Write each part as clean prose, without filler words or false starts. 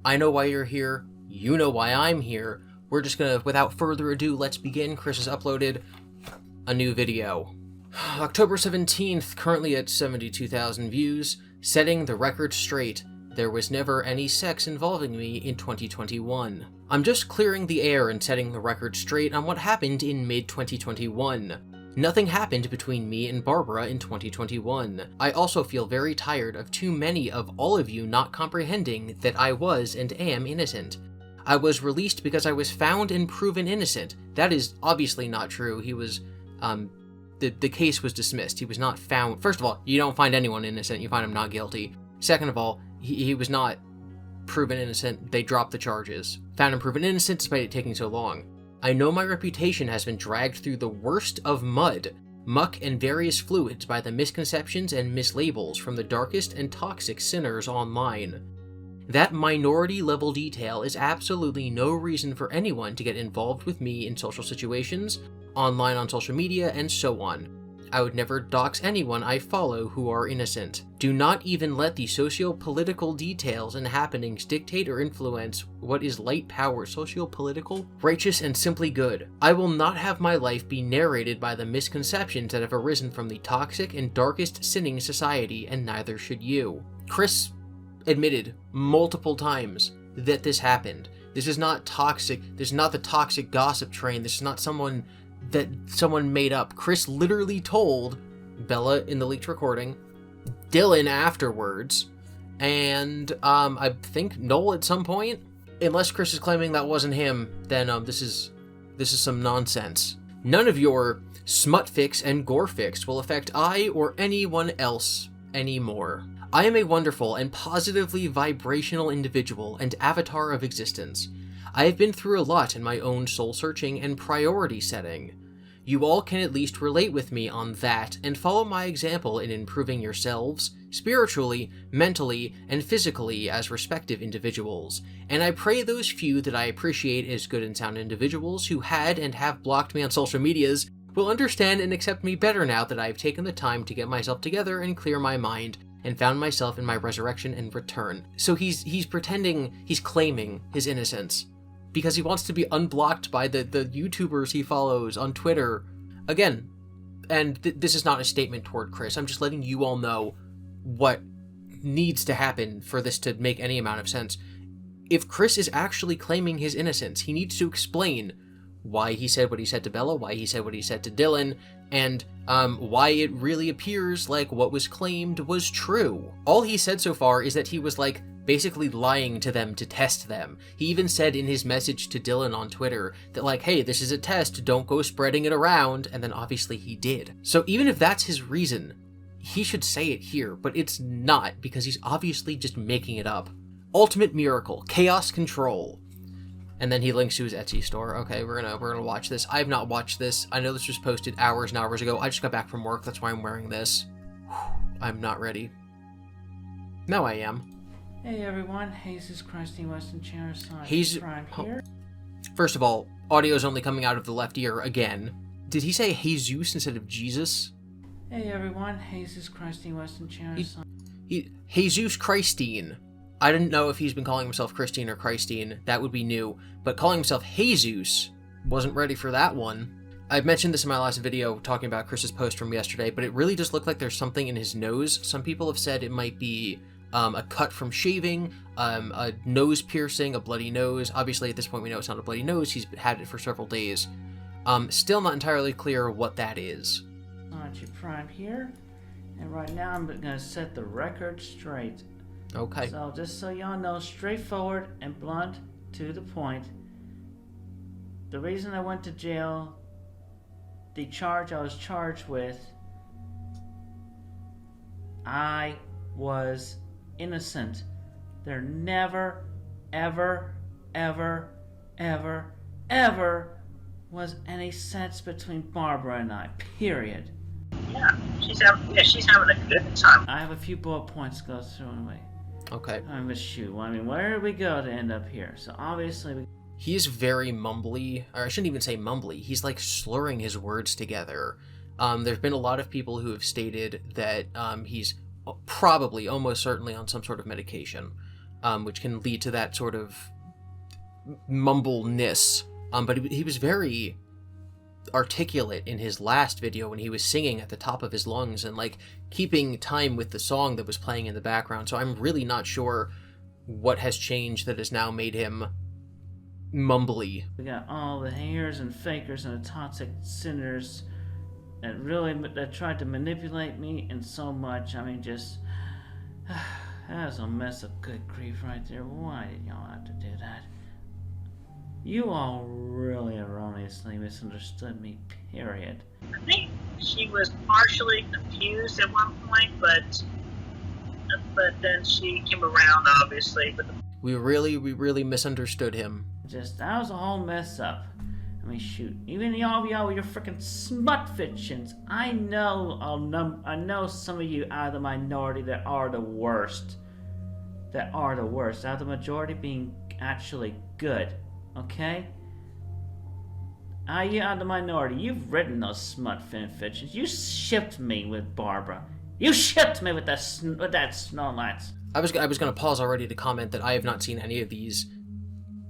I know why you're here. You know why I'm here. We're just gonna, without further ado, let's begin. Chris has uploaded a new video. October 17th, currently at 72,000 views, setting the record straight. There was never any sex involving me in 2021. I'm just clearing the air and setting the record straight on what happened in mid-2021. Nothing happened between me and Barbara in 2021. I also feel very tired of too many of all of you not comprehending that I was and am innocent. I was released because I was found and proven innocent. That is obviously not true. He was, the case was dismissed. He was not found. First of all, you don't find anyone innocent, you find him not guilty. Second of all, he was not proven innocent. They dropped the charges. Found him proven innocent despite it taking so long. I know my reputation has been dragged through the worst of mud, muck, and various fluids by the misconceptions and mislabels from the darkest and toxic sinners online. That minority level detail is absolutely no reason for anyone to get involved with me in social situations, online on social media, and so on. I would never dox anyone I follow who are innocent. Do not even let the socio-political details and happenings dictate or influence what is light power, socio-political, righteous, and simply good. I will not have my life be narrated by the misconceptions that have arisen from the toxic and darkest sinning society, and neither should you. Chris admitted multiple times that this happened. This is not toxic. This is not the toxic gossip train. This is not someone that someone made up. Chris literally told Bella in the leaked recording, Dylan afterwards, and I think Noel at some point. Unless Chris is claiming that wasn't him, then this is some nonsense. None of your smut fix and gore fix will affect I or anyone else anymore. I am a wonderful and positively vibrational individual and avatar of existence. I have been through a lot in my own soul-searching and priority setting. You all can at least relate with me on that and follow my example in improving yourselves, spiritually, mentally, and physically as respective individuals. And I pray those few that I appreciate as good and sound individuals who had and have blocked me on social medias will understand and accept me better now that I have taken the time to get myself together and clear my mind and found myself in my resurrection and return. So he's pretending, he's claiming his innocence, because he wants to be unblocked by the YouTubers he follows on Twitter. Again, and this is not a statement toward Chris, I'm just letting you all know what needs to happen for this to make any amount of sense. If Chris is actually claiming his innocence, he needs to explain why he said what he said to Bella, why he said what he said to Dylan, and why it really appears like what was claimed was true. All he said so far is that he was like, basically lying to them to test them. He even said in his message to Dylan on Twitter that like, hey, this is a test, don't go spreading it around, and then obviously he did. So even if that's his reason, he should say it here, but it's not, because he's obviously just making it up. Ultimate miracle, chaos control. And then he links to his Etsy store. Okay, we're gonna watch this. I have not watched this. I know this was posted hours and hours ago. I just got back from work, that's why I'm wearing this. I'm not ready. Now I am. Hey everyone, Jesus Christy Western Chair Prime here. First of all, audio is only coming out of the left ear again. Did he say Jesus instead of Jesus? Hey everyone, Jesus Christy Western Chair Jesus Christine. I didn't know if he's been calling himself Christine or Christine. That would be new. But calling himself Jesus, wasn't ready for that one. I mentioned this in my last video talking about Chris's post from yesterday, but it really does look like there's something in his nose. Some people have said it might be a cut from shaving, a nose piercing, a bloody nose. Obviously, at this point, we know it's not a bloody nose. He's had it for several days. Still not entirely clear what that is. Prime here, and right now I'm going to set the record straight. Okay. So just so y'all know, straightforward and blunt, to the point. The reason I went to jail, the charge I was charged with, I was innocent. There never, ever, ever, ever, ever was any sense between Barbara and I, period. Yeah, she's having a good time. I have a few bullet points to go through anyway. Okay. I'm a shoot. I mean, where did we go to end up here? So obviously He is very mumbly, or I shouldn't even say mumbly, he's like slurring his words together. There's been a lot of people who have stated that he's probably, almost certainly on some sort of medication. which can lead to that sort of mumbleness. But he was very articulate in his last video when he was singing at the top of his lungs and like keeping time with the song that was playing in the background. So I'm really not sure what has changed that has now made him mumbly. We got all the haters and fakers and the toxic sinners that tried to manipulate me and so much. I mean, just that was a mess of good grief right there. Why did y'all have to do that? You all really erroneously misunderstood me, period. I think she was partially confused at one point, but then she came around, obviously. But We really misunderstood him. Just, that was a whole mess up. I mean, shoot, even y'all with your freaking smut fictions, I know some of you out of the minority that are the worst. Out of the majority being actually good. Okay? You out of the minority, you've written those smut fictions. You shipped me with Barbara. You shipped me with that Snorlax. I was going to pause already to comment that I have not seen any of these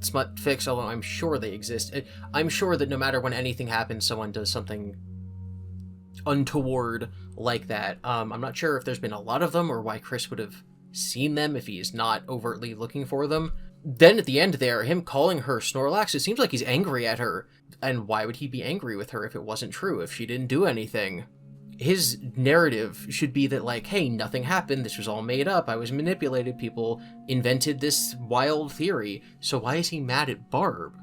smut fics, although I'm sure they exist. I'm sure that no matter when anything happens, someone does something untoward like that. I'm not sure if there's been a lot of them or why Chris would have seen them if he is not overtly looking for them. Then at the end there, him calling her Snorlax, it seems like he's angry at her. And why would he be angry with her if it wasn't true, if she didn't do anything? His narrative should be that, like, hey, nothing happened, this was all made up, I was manipulated, people invented this wild theory, so why is he mad at Barb?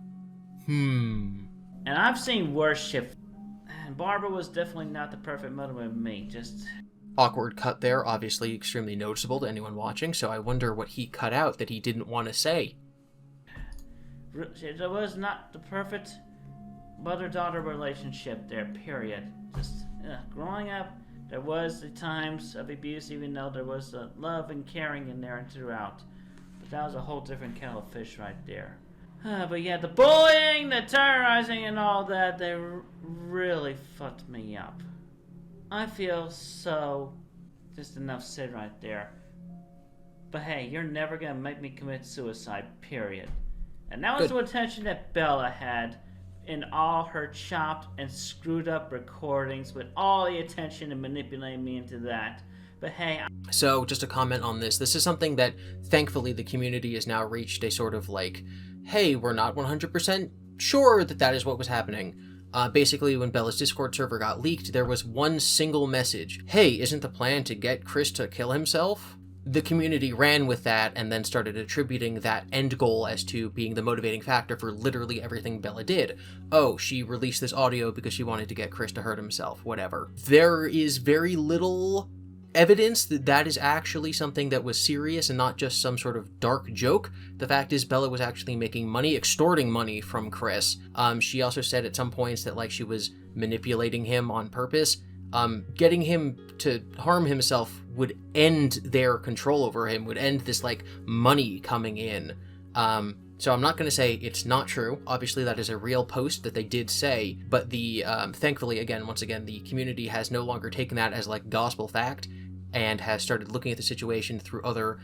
And I've seen worse shit. And Barbara was definitely not the perfect mother with me, just... Awkward cut there, obviously extremely noticeable to anyone watching, so I wonder what he cut out that he didn't want to say. There was not the perfect mother-daughter relationship there, period. Just, growing up, there was the times of abuse, even though there was the love and caring in there and throughout. But that was a whole different kettle of fish right there. But yeah, the bullying, the terrorizing, and all that, they really fucked me up. I feel so... Just enough said right there. But hey, you're never gonna make me commit suicide, period. And that was the intention that Bella had in all her chopped and screwed up recordings with all the attention and manipulating me into that. But hey... So, just a comment on this. This is something that, thankfully, the community has now reached a sort of like, hey, we're not 100% sure that that is what was happening. Basically, when Bella's Discord server got leaked, there was one single message. Hey, isn't the plan to get Chris to kill himself? The community ran with that and then started attributing that end goal as to being the motivating factor for literally everything Bella did. Oh, she released this audio because she wanted to get Chris to hurt himself, whatever. There is very little evidence that that is actually something that was serious and not just some sort of dark joke. The fact is Bella was actually making money, extorting money from Chris. She also said at some points that like she was manipulating him on purpose. Getting him to harm himself would end their control over him, would end this like money coming in. So I'm not going to say it's not true. Obviously that is a real post that they did say, but the thankfully once again the community has no longer taken that as like gospel fact and has started looking at the situation through other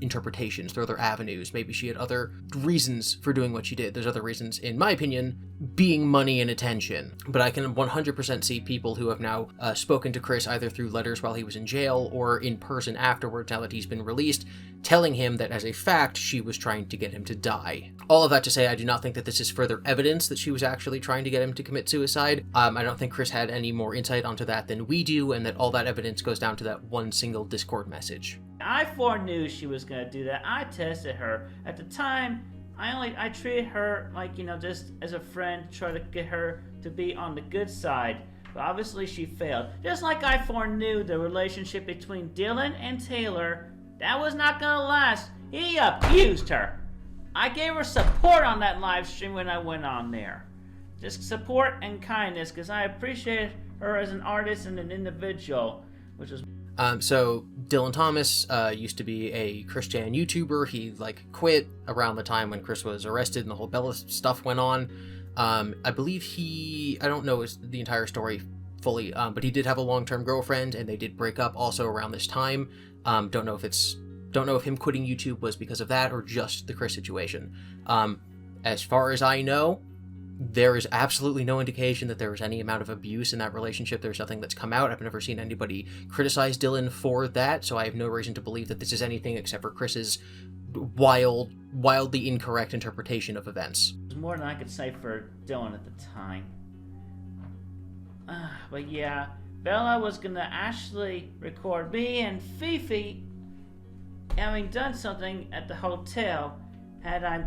interpretations, through other avenues. Maybe she had other reasons for doing what she did. There's other reasons, in my opinion, being money and attention. But I can 100% see people who have now spoken to Chris either through letters while he was in jail or in person afterwards, now that he's been released, telling him that as a fact, she was trying to get him to die. All of that to say, I do not think that this is further evidence that she was actually trying to get him to commit suicide. I don't think Chris had any more insight onto that than we do, and that all that evidence goes down to that one single Discord message. I foreknew she was gonna do that. I tested her. At the time, I treated her like, just as a friend, try to get her to be on the good side. But obviously she failed. Just like I foreknew the relationship between Dylan and Taylor, that was not gonna last. He abused her. I gave her support on that live stream when I went on there. Just support and kindness, because I appreciated her as an artist and an individual, which was... So Dylan Thomas used to be a Christian YouTuber. He quit around the time when Chris was arrested and the whole Bella stuff went on. I believe I don't know the entire story fully, but he did have a long-term girlfriend and they did break up also around this time. Don't Don't know if him quitting YouTube was because of that or just the Chris situation. As far as I know, there is absolutely no indication that there was any amount of abuse in that relationship. There's nothing that's come out. I've never seen anybody criticize Dylan for that, so I have no reason to believe that this is anything except for Chris's wildly incorrect interpretation of events. There's more than I could say for Dylan at the time. But yeah, Bella was gonna actually record me and Fifi having done something at the hotel had I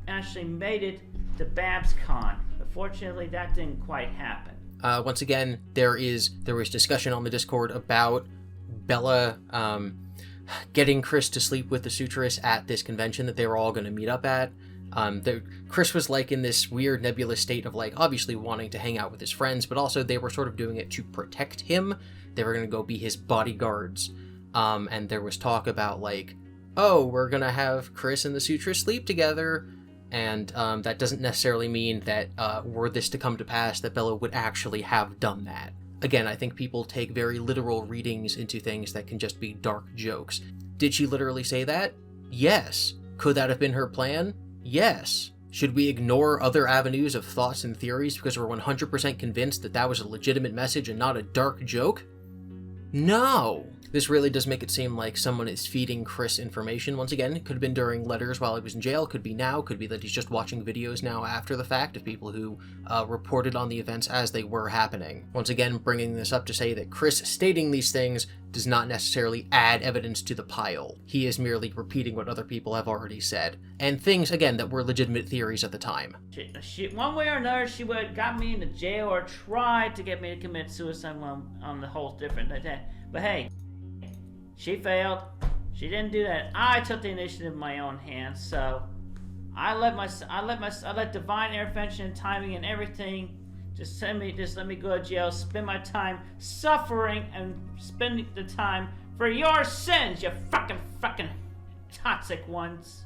actually made it to Bab's Con. But fortunately, that didn't quite happen. Once again, there was discussion on the Discord about Bella getting Chris to sleep with the Sutress at this convention that they were all going to meet up at. Chris was like in this weird nebulous state of like obviously wanting to hang out with his friends, but also they were sort of doing it to protect him. They were going to go be his bodyguards. And there was talk about like, oh, we're going to have Chris and the Sutress sleep together. And that doesn't necessarily mean that were this to come to pass, that Bella would actually have done that. Again, I think people take very literal readings into things that can just be dark jokes. Did she literally say that? Yes. Could that have been her plan? Yes. Should we ignore other avenues of thoughts and theories because we're 100% convinced that that was a legitimate message and not a dark joke? No. This really does make it seem like someone is feeding Chris information. Once again, it could have been during letters while he was in jail, could be now, could be that he's just watching videos now after the fact of people who reported on the events as they were happening. Once again, bringing this up to say that Chris stating these things does not necessarily add evidence to the pile. He is merely repeating what other people have already said. And things, again, that were legitimate theories at the time. One way or another, she would have got me into jail or tried to get me to commit suicide on the whole different. But hey, she failed. She didn't do that. I took the initiative in my own hands, so I let divine intervention and timing and everything just let me go to jail, spend my time suffering and spending the time for your sins, you fucking toxic ones.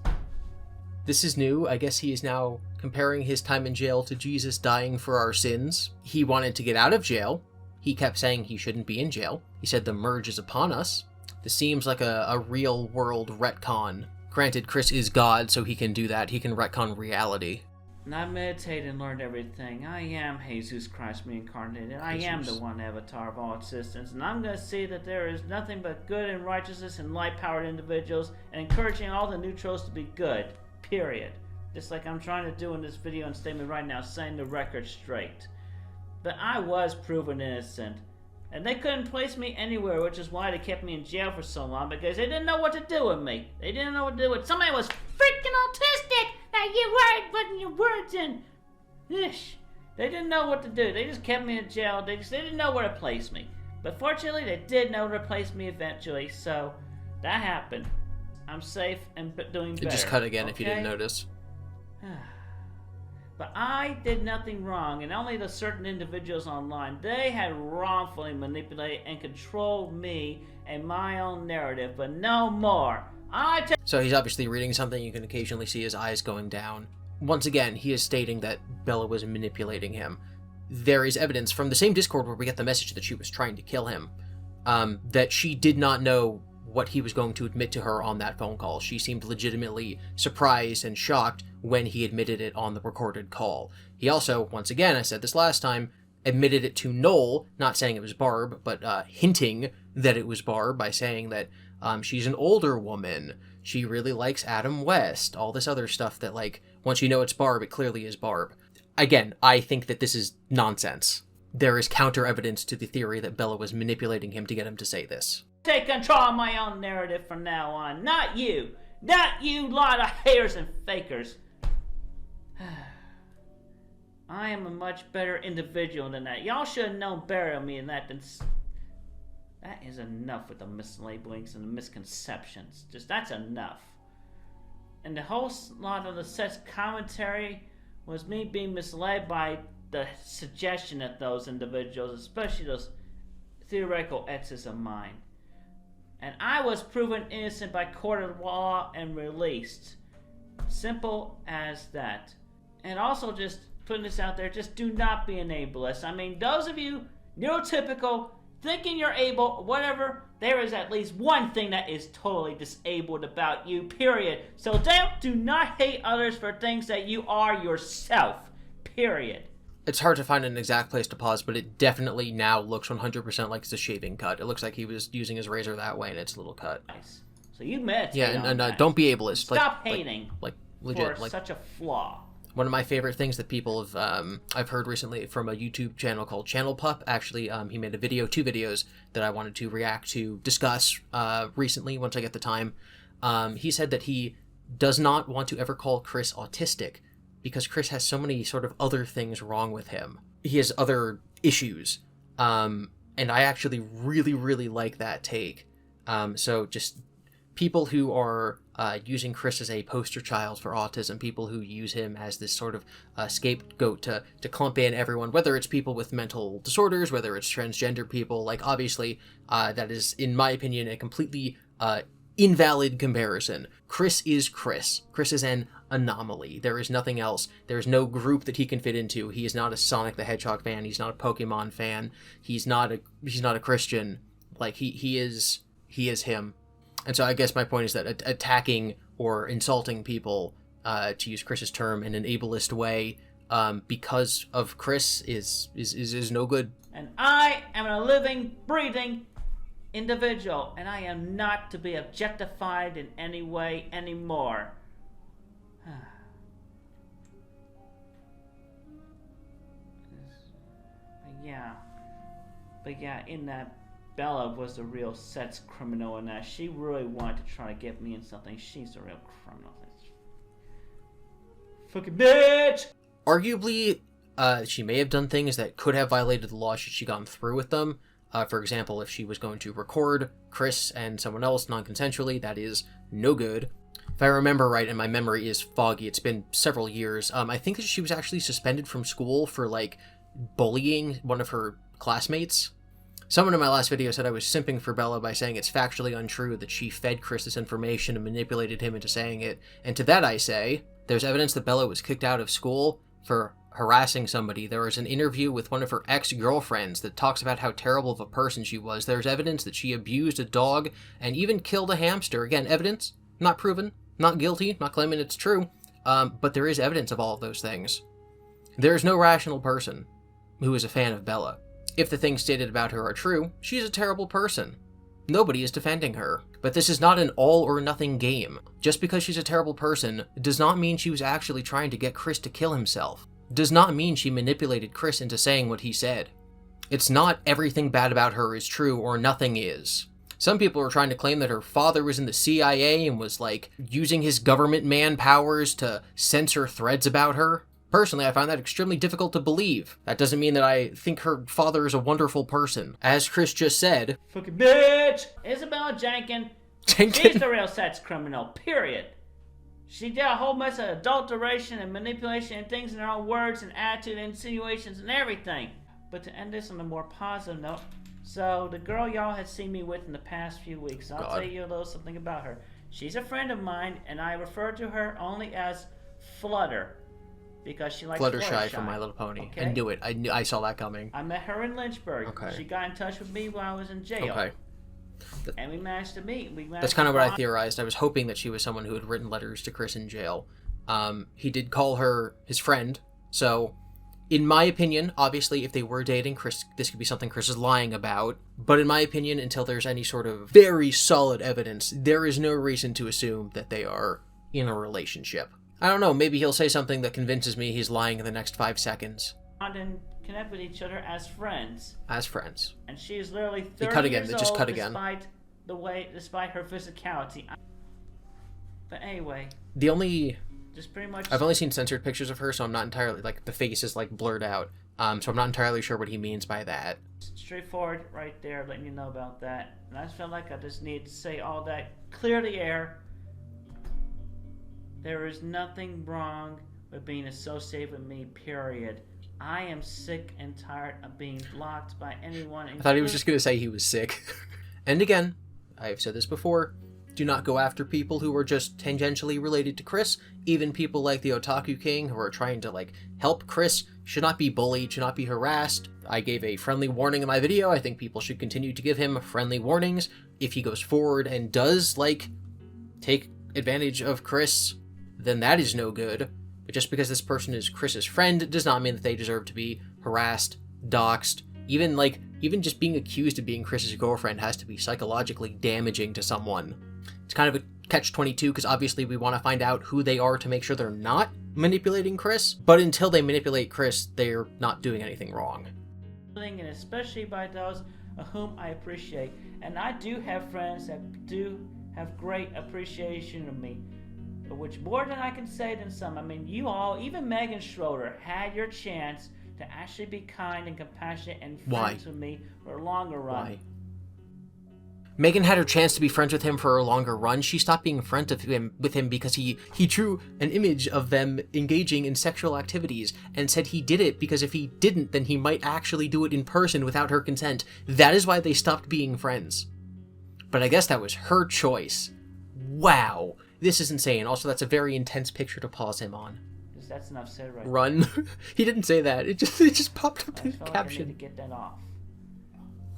This is new. I guess he is now comparing his time in jail to Jesus dying for our sins. He wanted to get out of jail. He kept saying he shouldn't be in jail. He said the merge is upon us. This seems like a real-world retcon. Granted, Chris is God, so he can do that. He can retcon reality. And I meditated and learned everything. I am Jesus Christ reincarnated. I am the one avatar of all existence. And I'm going to see that there is nothing but good and righteousness and light-powered individuals and encouraging all the neutrals to be good. Period. Just like I'm trying to do in this video and statement right now, setting the record straight. But I was proven innocent. And they couldn't place me anywhere, which is why they kept me in jail for so long, because they didn't know what to do with me. They didn't know what to do with somebody was freaking autistic that you weren't putting your words in. Ish. They didn't know what to do. They just kept me in jail. They didn't know where to place me. But fortunately, they did know where to place me eventually, so that happened. I'm safe and doing better. It just cut again, okay? if you didn't notice. But I did nothing wrong, and only the certain individuals online, they had wrongfully manipulated and controlled me and my own narrative, but no more. So he's obviously reading something. You can occasionally see his eyes going down. Once again, he is stating that Bella was manipulating him. There is evidence from the same Discord where we get the message that she was trying to kill him, that she did not know what he was going to admit to her on that phone call. She seemed legitimately surprised and shocked when he admitted it on the recorded call. He also, once again, I said this last time, admitted it to Noel, not saying it was Barb, but hinting that it was Barb by saying that she's an older woman, she really likes Adam West, all this other stuff that, like, once you know it's Barb, it clearly is Barb. Again, I think that this is nonsense. There is counter evidence to the theory that Bella was manipulating him to get him to say this. Take control of my own narrative from now on. Not you. Not you lot of haters and fakers. I am a much better individual than that. Y'all should have known better of me than that. That is enough with the mislabelings and the misconceptions. Just, that's enough. And the whole lot of the set's commentary was me being misled by the suggestion of those individuals, especially those theoretical exes of mine. And I was proven innocent by court of law and released. Simple as that. And also, just putting this out there, just do not be an ableist. I mean, those of you neurotypical thinking you're able, whatever, there is at least one thing that is totally disabled about you, period. So do not hate others for things that you are yourself, period. It's hard to find an exact place to pause, but it definitely now looks 100% like it's a shaving cut. It looks like he was using his razor that way, and it's a little cut. Nice. So you meditate Yeah, and that. don't be ableist. Stop hating like legit. for such a flaw. One of my favorite things that people have, I've heard recently from a YouTube channel called Channel Pup. Actually, he made two videos that I wanted to react to, discuss recently once I get the time. He said that he does not want to ever call Chris autistic because Chris has so many sort of other things wrong with him. He has other issues. And I actually really, really like that take. So just people who are using Chris as a poster child for autism, people who use him as this sort of scapegoat to clump in everyone, whether it's people with mental disorders, whether it's transgender people, like obviously that is, in my opinion, a completely invalid comparison. Chris is Chris. Chris is an anomaly. There is nothing else. There's no group that he can fit into. He is not a Sonic the Hedgehog fan. He's not a Pokemon fan. He's not a Christian. Like he is him. And so I guess my point is that attacking or insulting people, to use Chris's term, in an ableist way, because of Chris is no good. And I am a living, breathing individual, and I am not to be objectified in any way anymore. But yeah, in that, Bella was the real sex criminal in that. She really wanted to try to get me in something. She's the real criminal. Fucking bitch! Arguably, she may have done things that could have violated the law should she gone through with them. For example, if she was going to record Chris and someone else non-consensually, that is no good. If I remember right, and my memory is foggy, it's been several years, I think that she was actually suspended from school for, like, bullying one of her classmates. Someone in my last video said I was simping for Bella by saying it's factually untrue that she fed Chris this information and manipulated him into saying it. And to that I say, there's evidence that Bella was kicked out of school for harassing somebody. There was an interview with one of her ex-girlfriends that talks about how terrible of a person she was. There's evidence that she abused a dog and even killed a hamster. Again, evidence, not proven, not guilty, not claiming it's true, but there is evidence of all of those things. There is no rational person who is a fan of Bella. If the things stated about her are true, she's a terrible person. Nobody is defending her. But this is not an all-or-nothing game. Just because she's a terrible person does not mean she was actually trying to get Chris to kill himself. Does not mean she manipulated Chris into saying what he said. It's not everything bad about her is true or nothing is. Some people are trying to claim that her father was in the CIA and was, like, using his government man powers to censor threads about her. Personally, I find that extremely difficult to believe. That doesn't mean that I think her father is a wonderful person. As Chris just said... Fucking bitch! Isabella Jenkins, she's the real sex criminal, period. She did a whole mess of adulteration and manipulation and things in her own words and attitude and insinuations and everything. But to end this on a more positive note, so the girl y'all had seen me with in the past few weeks, I'll tell you a little something about her. She's a friend of mine, and I refer to her only as Flutter. Because she likes Fluttershy from My Little Pony. Okay? I knew it. I saw that coming. I met her in Lynchburg. Okay. She got in touch with me while I was in jail. Okay. And we managed to meet. That's kind of what I theorized. I was hoping that she was someone who had written letters to Chris in jail. He did call her his friend. So, in my opinion, obviously, if they were dating, this could be something Chris is lying about. But in my opinion, until there's any sort of very solid evidence, there is no reason to assume that they are in a relationship. I don't know, maybe he'll say something that convinces me he's lying in the next 5 seconds. And connect with each other as friends. As friends. And she is literally 30 He cut again. years They just old cut again. Despite her physicality. But anyway. Just pretty much... I've only seen censored pictures of her, so I'm not entirely... Like, the face is, like, blurred out. So I'm not entirely sure what he means by that. Straightforward right there, letting you know about that. And I felt like I just need to say all that. Clear the air. There is nothing wrong with being associated with me, period. I am sick and tired of being blocked by anyone. I thought he was just going to say he was sick. And again, I've said this before, Do not go after people who are just tangentially related to Chris. Even people like the Otaku King who are trying to, like, help Chris should not be bullied, should not be harassed. I gave a friendly warning in my video. I think people should continue to give him friendly warnings. If he goes forward and does, like, take advantage of Chris, then that is no good. But just because this person is Chris's friend does not mean that they deserve to be harassed, doxxed. Even just being accused of being Chris's girlfriend has to be psychologically damaging to someone. It's kind of a catch-22 because obviously we want to find out who they are to make sure they're not manipulating Chris. But until they manipulate Chris, they're not doing anything wrong. And especially by those whom I appreciate. And I do have friends that do have great appreciation of me, which more than I can say than some. I mean, you all, even Megan Schroeder, had your chance to actually be kind and compassionate and friends with me for a longer run. Why? Megan had her chance to be friends with him for a longer run. She stopped being friends with him because he drew an image of them engaging in sexual activities and said he did it because if he didn't, then he might actually do it in person without her consent. That is why they stopped being friends. But I guess that was her choice. Wow. This is insane. Also, that's a very intense picture to pause him on. That's enough said right Run. He didn't say that. It just popped up in the caption. caption. I need to get that off.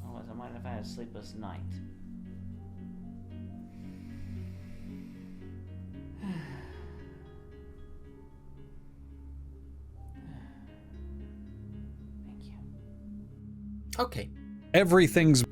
Otherwise, I might have had a sleepless night. Thank you. Okay. Everything's...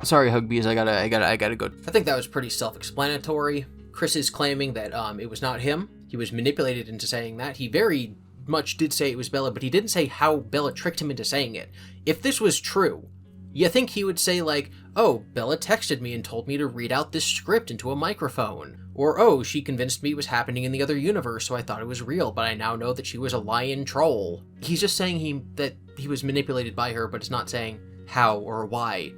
Sorry, Hugbees, I gotta go. I think that was pretty self-explanatory. Chris is claiming that it was not him. He was manipulated into saying that. He very much did say it was Bella, but he didn't say how Bella tricked him into saying it. If this was true, you think he would say, like, oh, Bella texted me and told me to read out this script into a microphone. Or, oh, she convinced me it was happening in the other universe, so I thought it was real, but I now know that she was a lion troll. He's just saying that he was manipulated by her, but it's not saying how or why.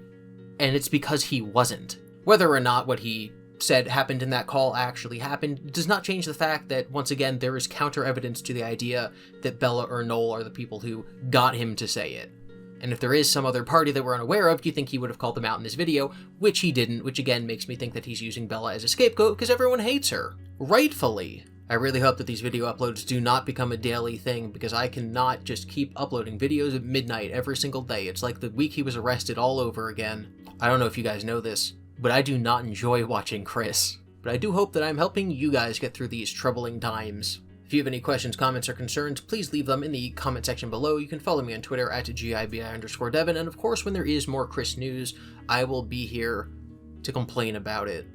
And it's because he wasn't. Whether or not what he said happened in that call actually happened does not change the fact that, once again, there is counter evidence to the idea that Bella or Noel are the people who got him to say it. And if there is some other party that we're unaware of, you think he would have called them out in this video, which he didn't, which again makes me think that he's using Bella as a scapegoat because everyone hates her. Rightfully. I really hope that these video uploads do not become a daily thing because I cannot just keep uploading videos at midnight every single day. It's like the week he was arrested all over again. I don't know if you guys know this, but I do not enjoy watching Chris. But I do hope that I'm helping you guys get through these troubling times. If you have any questions, comments, or concerns, please leave them in the comment section below. You can follow me on Twitter at GIBI_Devin, and of course, when there is more Chris news, I will be here to complain about it.